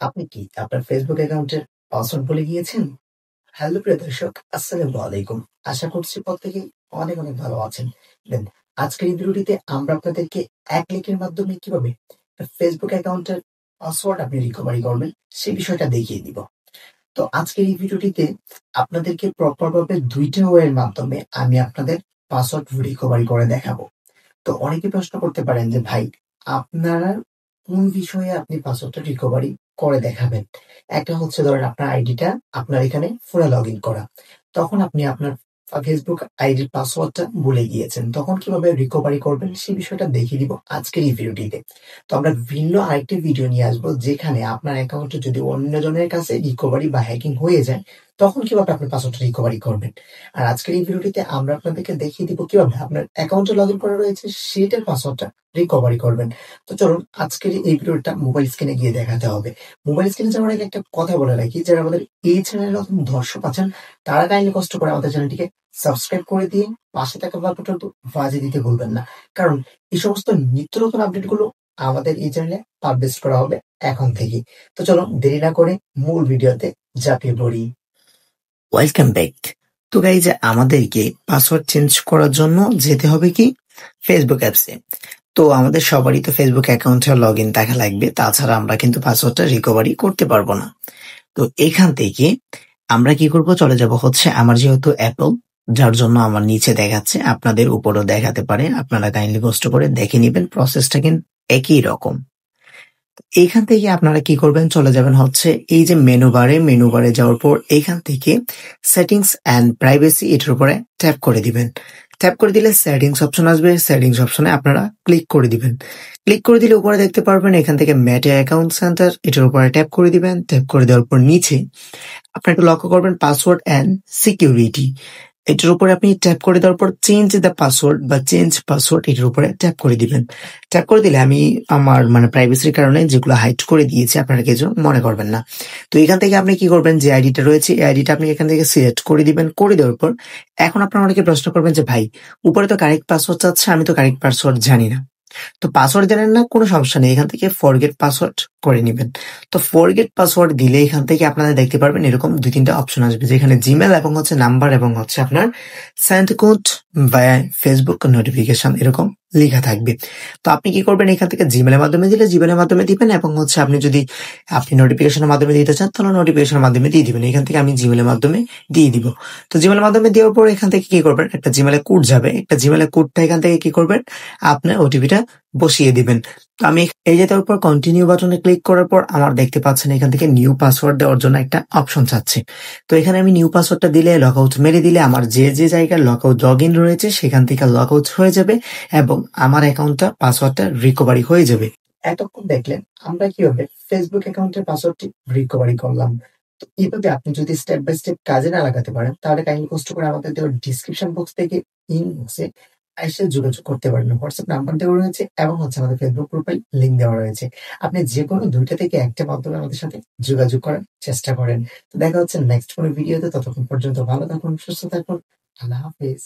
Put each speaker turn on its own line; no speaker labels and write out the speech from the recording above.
আপনি কি আপনার ফেসবুক অ্যাকাউন্টের পাসওয়ার্ড ভুলে গিয়েছেন? হ্যালো প্রিয় দর্শক, আসসালামু আলাইকুম। আশা করছি প্রত্যেকেই অনেক অনেক ভালো আছেন। দেন আজকের এই ভিডিওটিতে আমরা আপনাদেরকে এক ক্লিকের মাধ্যমে কিভাবে ফেসবুক অ্যাকাউন্টের পাসওয়ার্ড আপনি রিকভারি করবেন সেই বিষয়টা দেখিয়ে দিব। তো আজকের এই ভিডিওটিতে আপনাদেরকে প্রপার ভাবে ২ টা ওয়ে এর মাধ্যমে আমি আপনাদের পাসওয়ার্ড রিকভারি করে দেখাবো। তো অনেকে প্রশ্ন করতে পারেন যে ভাই আপনারা কোন বিষয়ে আপনি পাসওয়ার্ডটা রিকভারি করে দেখাবেন? একটা হচ্ছে ধরেন আপনার আইডিটা আপনার এখানে পুরা লগইন করা। তখন আপনি আপনার ফেসবুক আইডির পাসওয়ার্ডটা ভুলে গিয়েছেন। তখন কিভাবে রিকভারি করবেন সেই বিষয়টা দেখিয়ে দিব আজকের এই ভিডিওটিতে। তো আমরা ভিন্ন আরেকটি ভিডিও নিয়ে আসবো যেখানে আপনার অ্যাকাউন্টে যদি অন্যজনের কাছে রিকভারি বা হ্যাকিং হয়ে যায় তখন কিভাবে আপনি পাসওয়ার্ডটা রিকভারি করবেন। আর আজকের এই ভিডিওটিতে আমরা আপনাদেরকে দেখিয়ে দিব কিভাবে আপনার অ্যাকাউন্টে লগইন করা রয়েছে সেটার পাসওয়ার্ডটা রিকভারি করবেন। তো চলুন আজকের এই ভিডিওটা মোবাইল স্ক্রিনে গিয়ে দেখাতে হবে। মোবাইল স্ক্রিনে যাওয়ার আগে একটা কথা বলে রাখি, যারা আমাদের এই চ্যানেলে নতুন দর্শক আছেন তারা কাইন্ডলি কষ্ট করে আমাদের চ্যানেলটিকে সাবস্ক্রাইব করে দিয়ে পাশে থাকা বেল বাটনটা বাজিয়ে দিতে ভুলবেন না। কারণ এই সমস্ত নিত্য নতুন আপডেটগুলো আমাদের এই চ্যানেলে পাবলিশ করা হবে এখন থেকেই। তো চলো দেরি না করে মূল ভিডিওতে ঝাঁপিয়ে পড়ি। Welcome back. তো গাইজ আমাদেরকে পাসওয়ার্ড চেঞ্জ করার জন্য যেতে হবে কি ফেসবুক অ্যাপসে। তো আমাদের সবারই তো ফেসবুক অ্যাকাউন্টে লগ ইন থাকা লাগবে, তাছাড়া আমরা কিন্তু পাসওয়ার্ডটা রিকভারি করতে পারবো না। তো এখান থেকে আমরা কি করব, চলে যাব হচ্ছে আমার যেহেতু অ্যাপল, যার জন্য আমার নিচে দেখাচ্ছে, আপনাদের উপরও দেখাতে পারে, আপনারা কাইন্ডলি কষ্ট করে দেখে নিবেন, প্রসেসটা কিন্তু একই রকম। এইখান থেকে আপনারা কি করবেন, চলে যাবেন হচ্ছে এই যে মেনু বারে যাওয়ার পর এইখান থেকে সেটিংস অ্যান্ড প্রাইভেসি এটার উপরে ট্যাপ করে দিবেন। ট্যাপ করে দিলে সেটিংস অপশন আসবে, সেটিংস অপশনে আপনারা ক্লিক করে দিবেন। ক্লিক করে দিলে উপরে দেখতে পারবেন এখান থেকে ম্যাটে অ্যাকাউন্ট সেন্টার, এটার উপরে ট্যাপ করে দিবেন। ট্যাপ করে দেওয়ার পর নিচে আপনি একটু লক্ষ্য করবেন পাসওয়ার্ড অ্যান্ড সিকিউরিটি, এটার উপরে আপনি ট্যাপ করে দেওয়ার পর চেঞ্জ দ্য পাসওয়ার্ড বা চেঞ্জ পাসওয়ার্ড এটার উপরে ট্যাপ করে দিবেন। ট্যাপ করে দিলে আমি আমার প্রাইভেসির কারণে যেগুলো হাইড করে দিয়েছি আপনারা কিছু মনে করবেন না। তো এখান থেকে আপনি কি করবেন, যে আইডিটা রয়েছে এই আইডিটা আপনি এখান থেকে সিলেক্ট করে দিবেন। করে দেওয়ার পর এখন আপনারা অনেকে প্রশ্ন করবেন যে ভাই উপরে তো কারেক্ট পাসওয়ার্ড চাচ্ছে, আমি তো কারেক্ট পাসওয়ার্ড জানি না। তো পাসওয়ার্ড জানেন না, কোনো সমস্যা নেই, এখান থেকে ফরগেট পাসওয়ার্ড করে নিবেন। তো ফরগেট পাসওয়ার্ড দিলে এখান থেকে আপনারা দেখতে পারবেন এরকম ২-৩টা অপশন আসবে, যেখানে জিমেল এবং হচ্ছে নাম্বার এবং হচ্ছে আপনার সেন্ড কোড বা ফেসবুক নোটিফিকেশন এরকম লেখা থাকবে। তো আপনি কি করবেন, এখান থেকে জিমেলের মাধ্যমে দিলে জিমেলের মাধ্যমে দিবেন, এবং হচ্ছে আপনি যদি নোটিফিকেশনের মাধ্যমে দিতে চান তাহলে নোটিফিকেশনের মাধ্যমে দিয়ে দিবেন। এখান থেকে আমি জিমেলের মাধ্যমে দিয়ে দিব। তো জিমেলের মাধ্যমে দেওয়ার পর এখান থেকে কি করবেন, একটা জিমেলে কোড যাবে, একটা জিমেলে কোডটা এখান থেকে কি করবেন, আপনার ওটিপিটা বসিয়ে দিবেন। তো আমি এই যে তার উপর কন্টিনিউ বাটনে ক্লিক করার পর আমার দেখতে পাচ্ছেন এখান থেকে নিউ পাসওয়ার্ড দেওয়ার জন্য একটা অপশন চাচ্ছে। তো এখানে আমি নিউ পাসওয়ার্ডটা দিলে লগ আউট মেরে দিলে আমার যে যে জায়গায় লগ আউট লগ ইন রয়েছে সেখান থেকে লগ আউট হয়ে যাবে এবং আমার অ্যাকাউন্টটা পাসওয়ার্ডটা রিকভারি হয়ে যাবে। এতক্ষণ দেখলেন আমরা কিভাবে ফেসবুক অ্যাকাউন্টের পাসওয়ার্ডটি রিকভারি করলাম। তো এইভাবে আপনি যদি স্টেপ বাই স্টেপ কাজে না লাগাতে পারেন তাহলে কাইন্ডলি কষ্ট করে আমাদের দেওয়া ডিসক্রিপশন বক্স থেকে ইনবক্সে এসে যোগাযোগ করতে পারেন। হোয়াটসঅ্যাপ নাম্বার দেওয়া রয়েছে এবং হচ্ছে আমাদের ফেসবুক প্রোফাইল লিঙ্ক দেওয়া রয়েছে। আপনি যেকোনো ২টা থেকে একটা মাধ্যমে আমাদের সাথে যোগাযোগ করার চেষ্টা করেন। তো দেখা হচ্ছে নেক্সট কোনো ভিডিওতে, ততক্ষণ পর্যন্ত ভালো থাকুন, সুস্থ থাকুন। আল্লাহ হাফেজ।